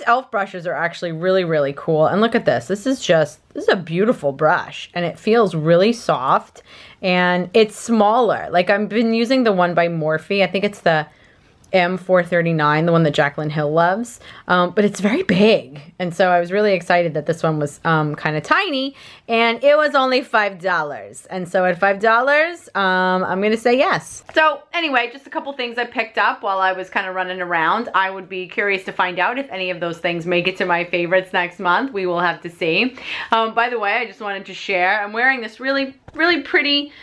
e.l.f. brushes are actually really cool. And look at this. This is a beautiful brush, and it feels really soft, and it's smaller. Like, I've been using the one by Morphe. I think it's the M439, the one that Jaclyn Hill loves, but it's very big, and so I was really excited that this one was kind of tiny, and it was only $5, and so at $5, I'm gonna say yes. So anyway, just a couple things I picked up while I was kind of running around. I would be curious to find out if any of those things make it to my favorites next month. We will have to see. By the way, I just wanted to share, I'm wearing this really pretty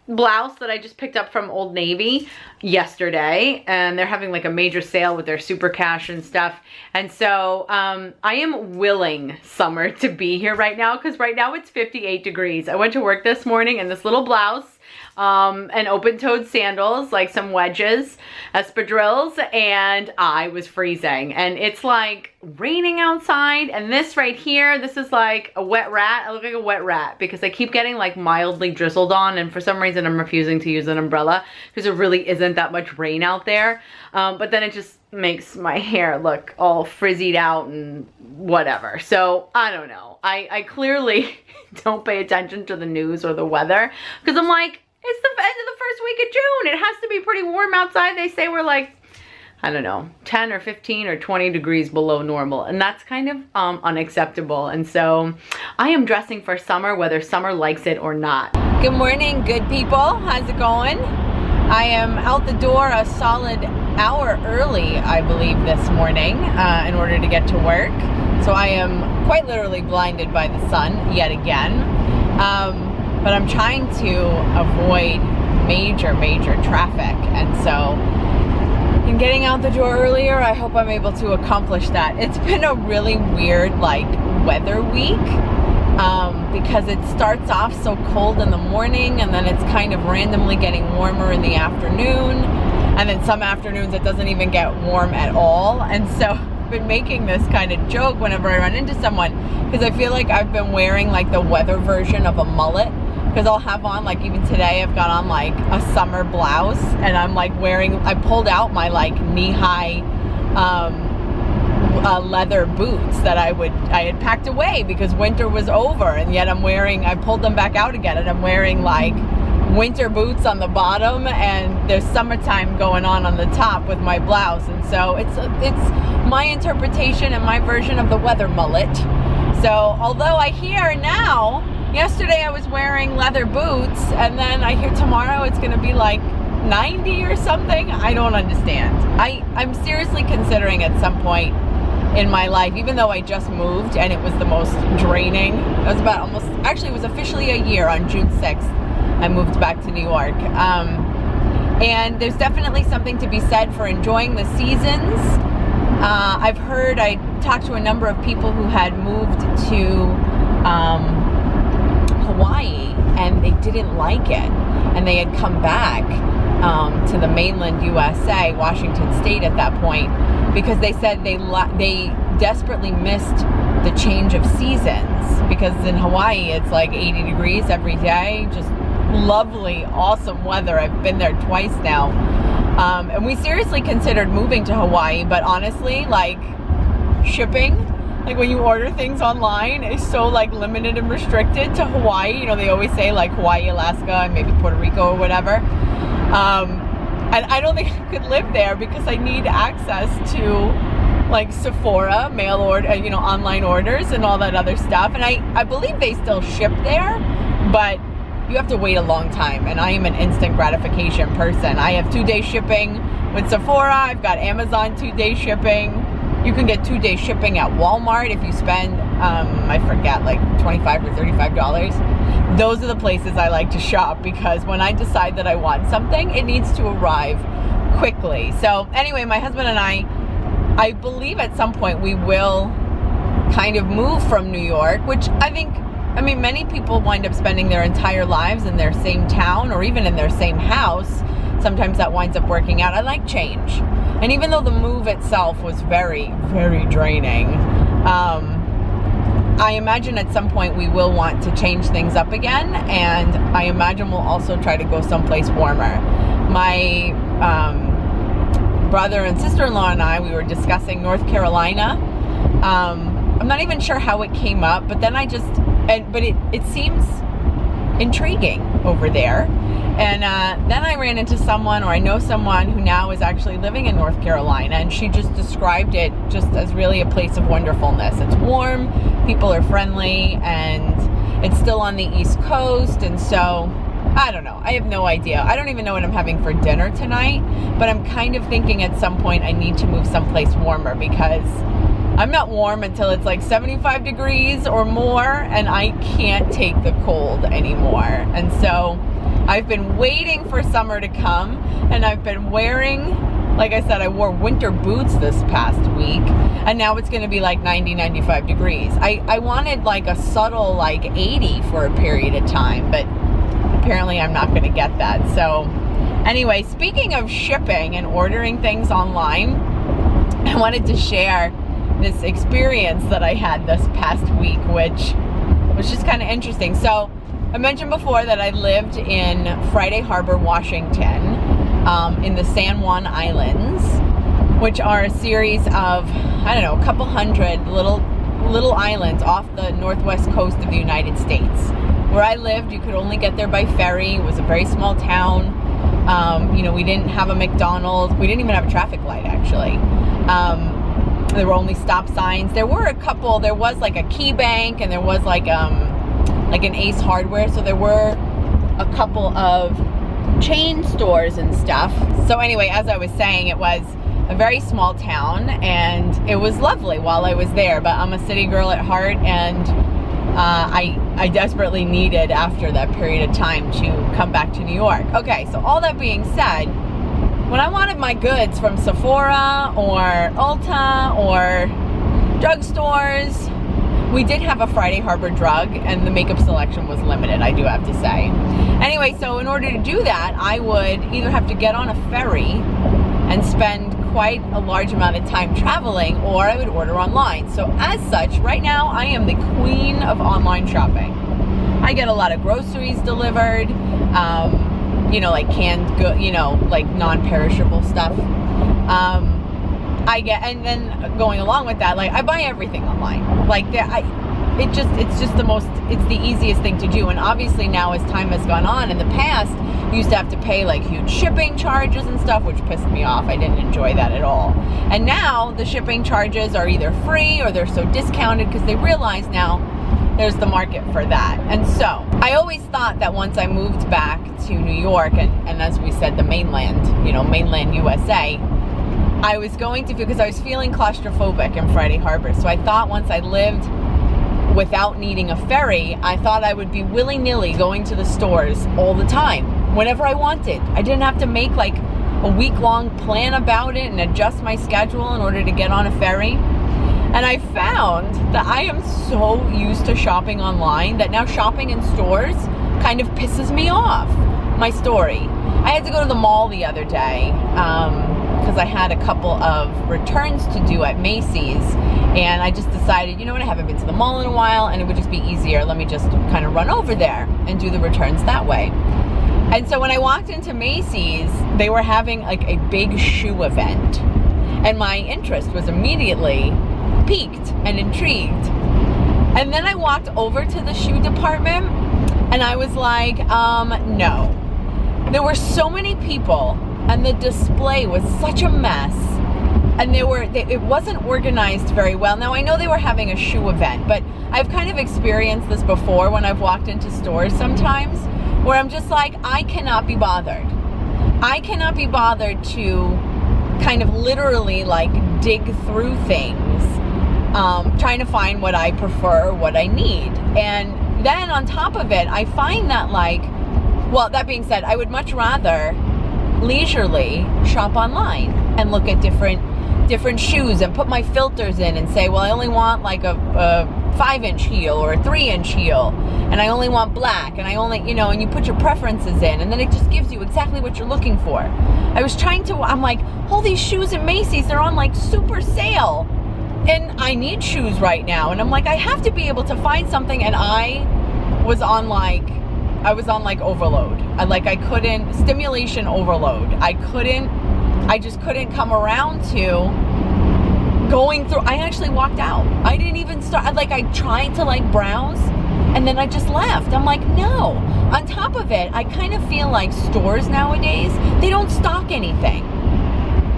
blouse that I just picked up from Old Navy yesterday, and they're having like a major sale with their super cash and stuff, and so I am willing summer to be here right now, because right now it's 58 degrees. I went to work this morning in this little blouse, and open-toed sandals, like some wedges, espadrilles, and I was freezing. And it's like raining outside, and this right here, this is like a wet rat. I look like a wet rat because I keep getting like mildly drizzled on, and for some reason I'm refusing to use an umbrella because there really isn't that much rain out there. But then it just makes my hair look all frizzied out and whatever. So I don't know. I clearly don't pay attention to the news or the weather, because I'm like, it's the end of the first week of June. It has to be pretty warm outside. They say we're like, I don't know, 10 or 15 or 20 degrees below normal. And that's kind of unacceptable. And so I am dressing for summer, whether summer likes it or not. Good morning, good people. How's it going? I am out the door a solid hour early, I believe, this morning in order to get to work. So I am quite literally blinded by the sun yet again. But I'm trying to avoid major traffic, and so in getting out the door earlier, I hope I'm able to accomplish that. It's been a really weird like weather week, because it starts off so cold in the morning, and then it's kind of randomly getting warmer in the afternoon, and then some afternoons it doesn't even get warm at all. And so I've been making this kind of joke whenever I run into someone, because I feel like I've been wearing like the weather version of a mullet. Because I'll have on, like even today, I've got on like a summer blouse, and I'm like wearing, I pulled out my like knee-high leather boots that I had packed away because winter was over, and yet I pulled them back out again, and I'm wearing like winter boots on the bottom, and there's summertime going on the top with my blouse. And so it's my interpretation and my version of the weather mullet. So although I hear now, yesterday I was wearing leather boots, and then I hear tomorrow it's gonna be like 90 or something. I don't understand. I'm seriously considering at some point in my life, even though I just moved and it was the most draining. It was actually it was officially a year on June 6th. I moved back to New York. And there's definitely something to be said for enjoying the seasons. I talked to a number of people who had moved to Hawaii, and they didn't like it, and they had come back to the mainland USA, Washington State at that point, because they said they desperately missed the change of seasons, because in Hawaii it's like 80 degrees every day, just lovely, awesome weather. I've been there twice now, and we seriously considered moving to Hawaii, but honestly, like shipping, like when you order things online, it's so like limited and restricted to Hawaii. You know, they always say like Hawaii, Alaska, and maybe Puerto Rico or whatever. And I don't think I could live there because I need access to like Sephora, mail order, online orders and all that other stuff. And I believe they still ship there, but you have to wait a long time. And I am an instant gratification person. I have 2-day shipping with Sephora. I've got Amazon 2-day shipping. You can get 2-day shipping at Walmart if you spend, I forget, like $25 or $35. Those are the places I like to shop, because when I decide that I want something, it needs to arrive quickly. So anyway, my husband and I believe at some point we will kind of move from New York, which I mean, many people wind up spending their entire lives in their same town or even in their same house. Sometimes that winds up working out. I like change. And even though the move itself was very draining, I imagine at some point we will want to change things up again, and I imagine we'll also try to go someplace warmer. My brother and sister-in-law and I, we were discussing North Carolina. I'm not even sure how it came up, but then but it seems intriguing over there. And then I ran into someone, or I know someone who now is actually living in North Carolina, and she just described it just as really a place of wonderfulness. It's warm, people are friendly, and it's still on the East Coast. And so, I don't know. I have no idea. I don't even know what I'm having for dinner tonight, but I'm kind of thinking at some point I need to move someplace warmer, because I'm not warm until it's like 75 degrees or more, and I can't take the cold anymore. And so I've been waiting for summer to come, and I've been wearing, like I said, I wore winter boots this past week, and now it's going to be like 90, 95 degrees. I wanted like a subtle like 80 for a period of time, but apparently I'm not going to get that. So anyway, speaking of shipping and ordering things online, I wanted to share this experience that I had this past week, which was just kind of interesting. So I mentioned before that I lived in Friday Harbor, Washington, in the San Juan Islands, which are a series of, I don't know, a couple hundred little islands off the northwest coast of the United States. Where I lived, you could only get there by ferry. It was a very small town. We didn't have a McDonald's. We didn't even have a traffic light, actually. There were only stop signs. There were a couple. There was like a Key Bank, and there was like an Ace Hardware. So there were a couple of chain stores and stuff. So anyway, as I was saying, it was a very small town, and it was lovely while I was there. But I'm a city girl at heart, and I desperately needed, after that period of time, to come back to New York. Okay, so all that being said, when I wanted my goods from Sephora or Ulta or drugstores, we did have a Friday Harbor drug, and the makeup selection was limited, I do have to say. Anyway, so in order to do that, I would either have to get on a ferry and spend quite a large amount of time traveling, or I would order online. So as such, right now I am the queen of online shopping. I get a lot of groceries delivered, like canned good, like non-perishable stuff. And then going along with that, like I buy everything online. Like it's the easiest thing to do. And obviously now, as time has gone on, in the past, you used to have to pay like huge shipping charges and stuff, which pissed me off. I didn't enjoy that at all. And now the shipping charges are either free or they're so discounted because they realize now there's the market for that. And so I always thought that once I moved back to New York, and as we said, the mainland, mainland USA, I was going to, because I was feeling claustrophobic in Friday Harbor. So I thought once I lived without needing a ferry, I thought I would be willy-nilly going to the stores all the time, whenever I wanted. I didn't have to make like a week-long plan about it and adjust my schedule in order to get on a ferry. And I found that I am so used to shopping online that now shopping in stores kind of pisses me off. My story. I had to go to the mall the other day because I had a couple of returns to do at Macy's, and I just decided, I haven't been to the mall in a while, and it would just be easier. Let me just kind of run over there and do the returns that way. And so when I walked into Macy's, they were having like a big shoe event, and my interest was immediately piqued and intrigued. And then I walked over to the shoe department, and I was like, no. There were so many people, and the display was such a mess, and it wasn't organized very well. Now, I know they were having a shoe event, but I've kind of experienced this before when I've walked into stores sometimes, where I'm just like, I cannot be bothered. I cannot be bothered to kind of literally like dig through things, trying to find what I prefer, what I need. And then on top of it, I find that that being said, I would much rather leisurely shop online and look at different shoes and put my filters in and say, well, I only want like a 5-inch heel or a 3-inch heel, and I only want black, and I only, and you put your preferences in, and then it just gives you exactly what you're looking for. I'm like, all these shoes at Macy's, they're on like super sale, and I need shoes right now, and I'm like, I have to be able to find something, and I was on like overload. Stimulation overload. I couldn't I just couldn't come around to going through. I actually walked out. I didn't even start. Like, I tried to like browse, and then I just left. I'm like, no. On top of it, I kind of feel like stores nowadays, they don't stock anything.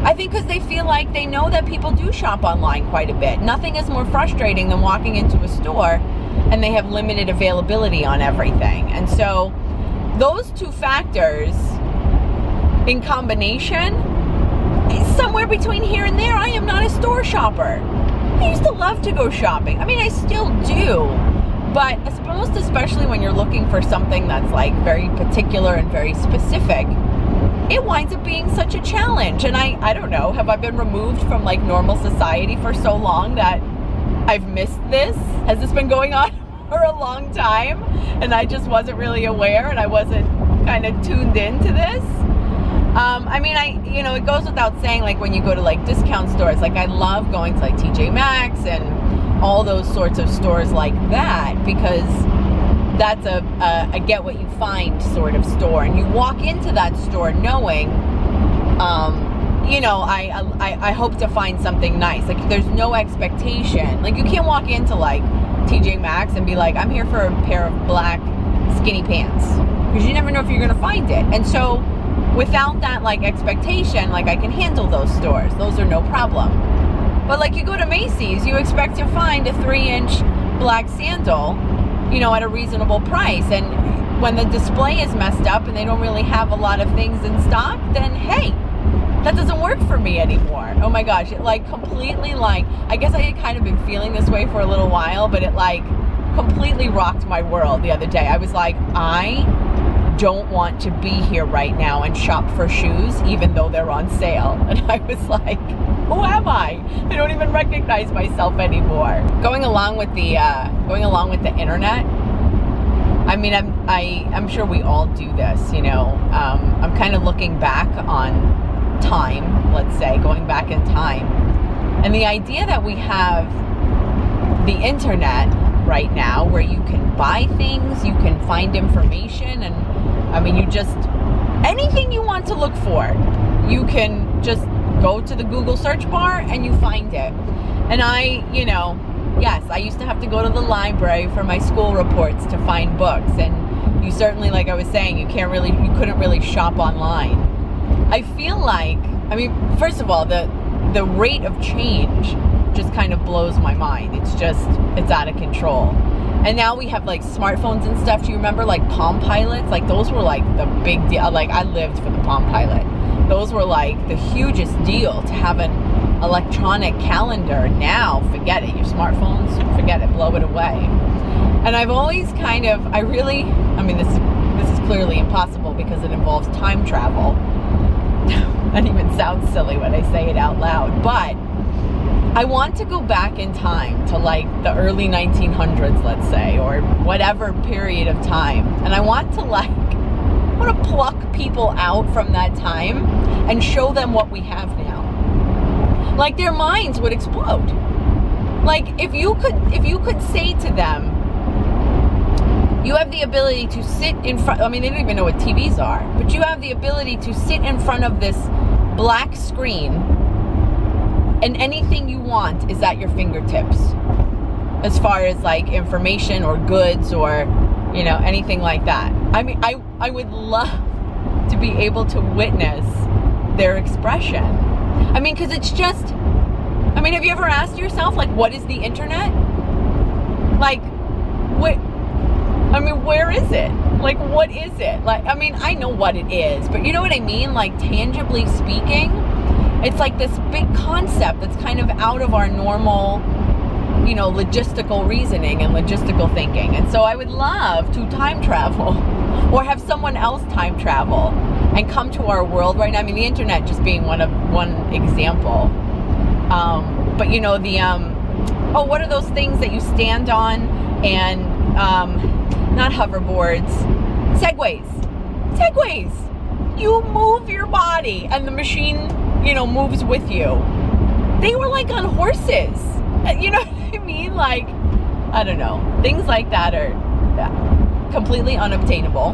I think because they feel like they know that people do shop online quite a bit. Nothing is more frustrating than walking into a store and they have limited availability on everything. And so those two factors in combination, somewhere between here and there, I am not a store shopper. I used to love to go shopping. I mean, I still do. But most especially when you're looking for something that's like very particular and very specific, it winds up being such a challenge. And I don't know, have I been removed from like normal society for so long that I've missed this? Has this been going on for a long time and I just wasn't really aware and I wasn't kind of tuned into this? I mean, it goes without saying, like when you go to like discount stores, like I love going to like TJ Maxx and all those sorts of stores like that, because that's a get what you find sort of store, and you walk into that store knowing, I hope to find something nice. Like there's no expectation. Like you can't walk into like TJ Maxx and be like, I'm here for a pair of black skinny pants, because you never know if you're gonna find it. And so without that like expectation, like I can handle those stores. Those are no problem. But like you go to Macy's, you expect to find a 3-inch black sandal, at a reasonable price. And when the display is messed up and they don't really have a lot of things in stock, then hey, that doesn't work for me anymore. Oh my gosh, it like completely like, I guess I had kind of been feeling this way for a little while, but it like completely rocked my world the other day. I was like, I don't want to be here right now and shop for shoes even though they're on sale. And I was like, who am I? I don't even recognize myself anymore. Going along with the internet, I mean, I'm sure we all do this, I'm kind of looking back on time, let's say, going back in time. And the idea that we have the internet right now where you can buy things, you can find information, and I mean, anything you want to look for, you can just go to the Google search bar and you find it. And yes, I used to have to go to the library for my school reports to find books, and you certainly, like I was saying, you couldn't really shop online. I feel like, I mean, first of all, the rate of change just kind of blows my mind. It's out of control. And now we have like smartphones and stuff. Do you remember like Palm Pilots? Like those were like the big deal. Like I lived for the Palm Pilot. Those were like the hugest deal to have an electronic calendar. Now, forget it. Your smartphones, forget it. Blow it away. And I've always this is clearly impossible because it involves time travel. That even sounds silly when I say it out loud. But I want to go back in time to like the early 1900s, let's say, or whatever period of time. And I want to pluck people out from that time and show them what we have now. Like their minds would explode. Like if you could say to them, you have the ability to sit in front, I mean, they don't even know what TVs are, but you have the ability to sit in front of this black screen and anything you want is at your fingertips, as far as like information or goods or, anything like that. I mean, I would love to be able to witness their expression. I mean, because it's just, I mean, have you ever asked yourself, like, what is the internet? Like, where is it? Like, what is it? Like, I mean, I know what it is, but you know what I mean? Like, tangibly speaking, it's like this big concept that's kind of out of our normal, logistical reasoning and logistical thinking. And so I would love to time travel or have someone else time travel and come to our world right now. I mean, the internet just being one example. But what are those things that you stand on and, not hoverboards, segways. You move your body and the machine, moves with you. They were like on horses. You know what I mean? Like, I don't know. Things like that are completely unobtainable.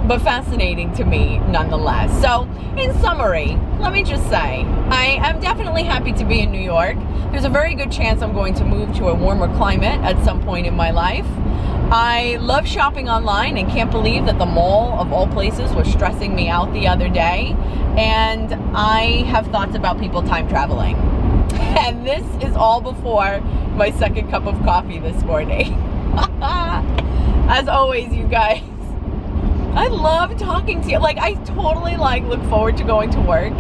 but fascinating to me nonetheless. So in summary, let me just say, I am definitely happy to be in New York. There's a very good chance I'm going to move to a warmer climate at some point in my life. I love shopping online and can't believe that the mall of all places was stressing me out the other day. And I have thoughts about people time traveling. And this is all before my second cup of coffee this morning. As always, you guys, I love talking to you. Like, I totally look forward to going to work.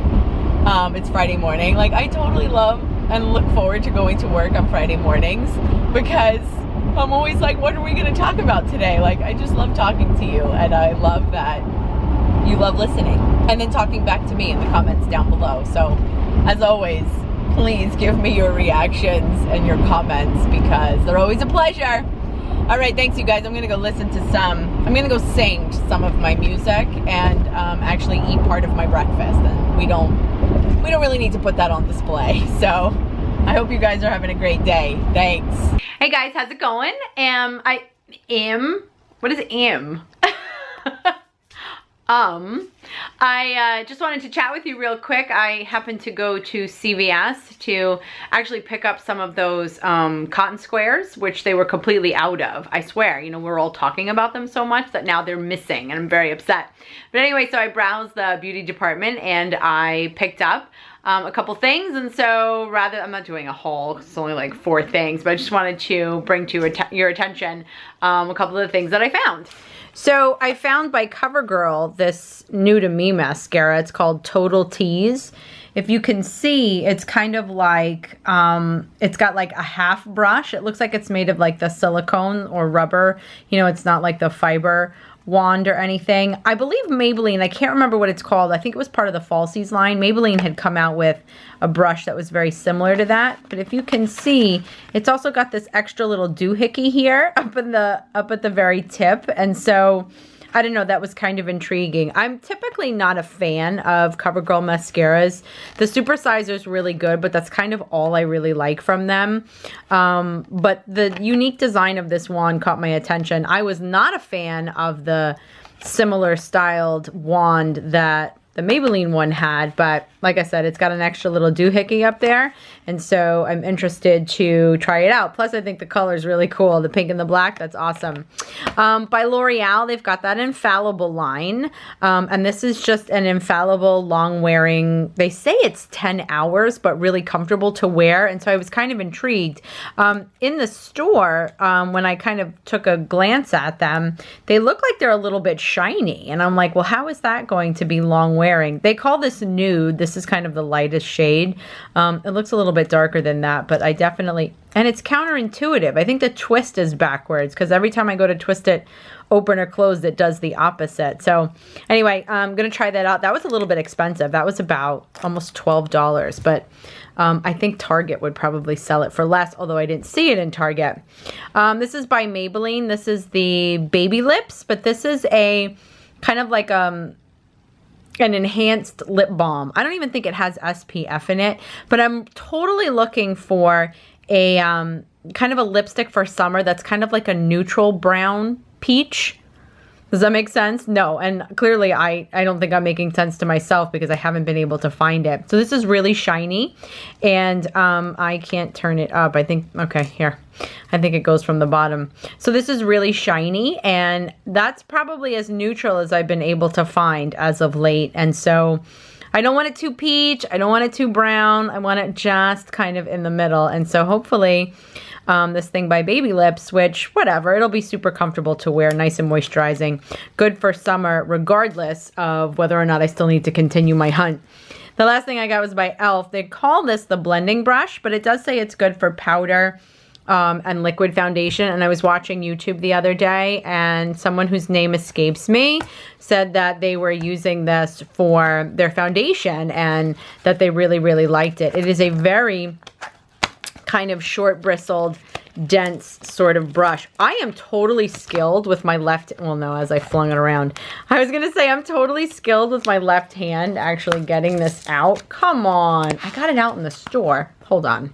It's Friday morning. Like, I totally love and look forward to going to work on Friday mornings because I'm always like, what are we going to talk about today? Like, I just love talking to you, and I love that you love listening and then talking back to me in the comments down below. So, as always, please give me your reactions and your comments because they're always a pleasure. All right, thanks you guys. I'm gonna go listen to I'm gonna go sing some of my music and actually eat part of my breakfast. And we don't really need to put that on display. So I hope you guys are having a great day. Thanks. Hey guys, how's it going? What is im? I just wanted to chat with you real quick. I happened to go to CVS to actually pick up some of those cotton squares, which they were completely out of. I swear, you know, we're all talking about them so much that now they're missing and I'm very upset. But anyway, so I browsed the beauty department and I picked up a couple things. And so I'm not doing a haul, it's only like 4 things, but I just wanted to bring to your attention a couple of the things that I found. So I found by CoverGirl this new to me mascara. It's called Total Tease. If you can see, it's kind of like, it's got like a half brush. It looks like it's made of like the silicone or rubber. You know, it's not like the fiber wand or anything. I believe Maybelline, I can't remember what it's called. I think it was part of the Falsies line. Maybelline had come out with a brush that was very similar to that. But if you can see, it's also got this extra little doohickey here up at the very tip. And so I don't know, that was kind of intriguing. I'm typically not a fan of CoverGirl mascaras. The Supersizer is really good, but that's kind of all I really like from them. But the unique design of this wand caught my attention. I was not a fan of the similar styled wand that the Maybelline one had, but like I said, it's got an extra little doohickey up there, and so I'm interested to try it out. Plus, I think the color is really cool. The pink and the black, that's awesome. By L'Oreal, they've got that Infallible line, and this is just an Infallible long-wearing, they say it's 10 hours, but really comfortable to wear, and so I was kind of intrigued. In the store, when I kind of took a glance at them, they look like they're a little bit shiny, and I'm like, well, how is that going to be long-wearing? They call this nude. This is kind of the lightest shade. It looks a little bit darker than that, but I definitely, and it's counterintuitive. I think the twist is backwards because every time I go to twist it open or closed, it does the opposite. So anyway, I'm going to try that out. That was a little bit expensive. That was about almost $12, but I think Target would probably sell it for less, although I didn't see it in Target. This is by Maybelline. This is the Baby Lips, but this is a kind of like an enhanced lip balm. I don't even think it has SPF in it, but I'm totally looking for a kind of a lipstick for summer that's kind of like a neutral brown peach. Does that make sense? No, and clearly I don't think I'm making sense to myself because I haven't been able to find it. So this is really shiny, and I can't turn it up. I think, okay, here. I think it goes from the bottom. So this is really shiny, and that's probably as neutral as I've been able to find as of late. And so I don't want it too peach. I don't want it too brown. I want it just kind of in the middle. And so hopefully this thing by Baby Lips, which, whatever, it'll be super comfortable to wear, nice and moisturizing. Good for summer, regardless of whether or not I still need to continue my hunt. The last thing I got was by e.l.f. They call this the blending brush, but it does say it's good for powder and liquid foundation. And I was watching YouTube the other day, and someone whose name escapes me said that they were using this for their foundation and that they really, really liked it. It is a very kind of short bristled, dense sort of brush. I am totally skilled with my left, well, no, as I flung it around. I was gonna say I'm totally skilled with my left hand actually getting this out. Come on, I got it out in the store. Hold on.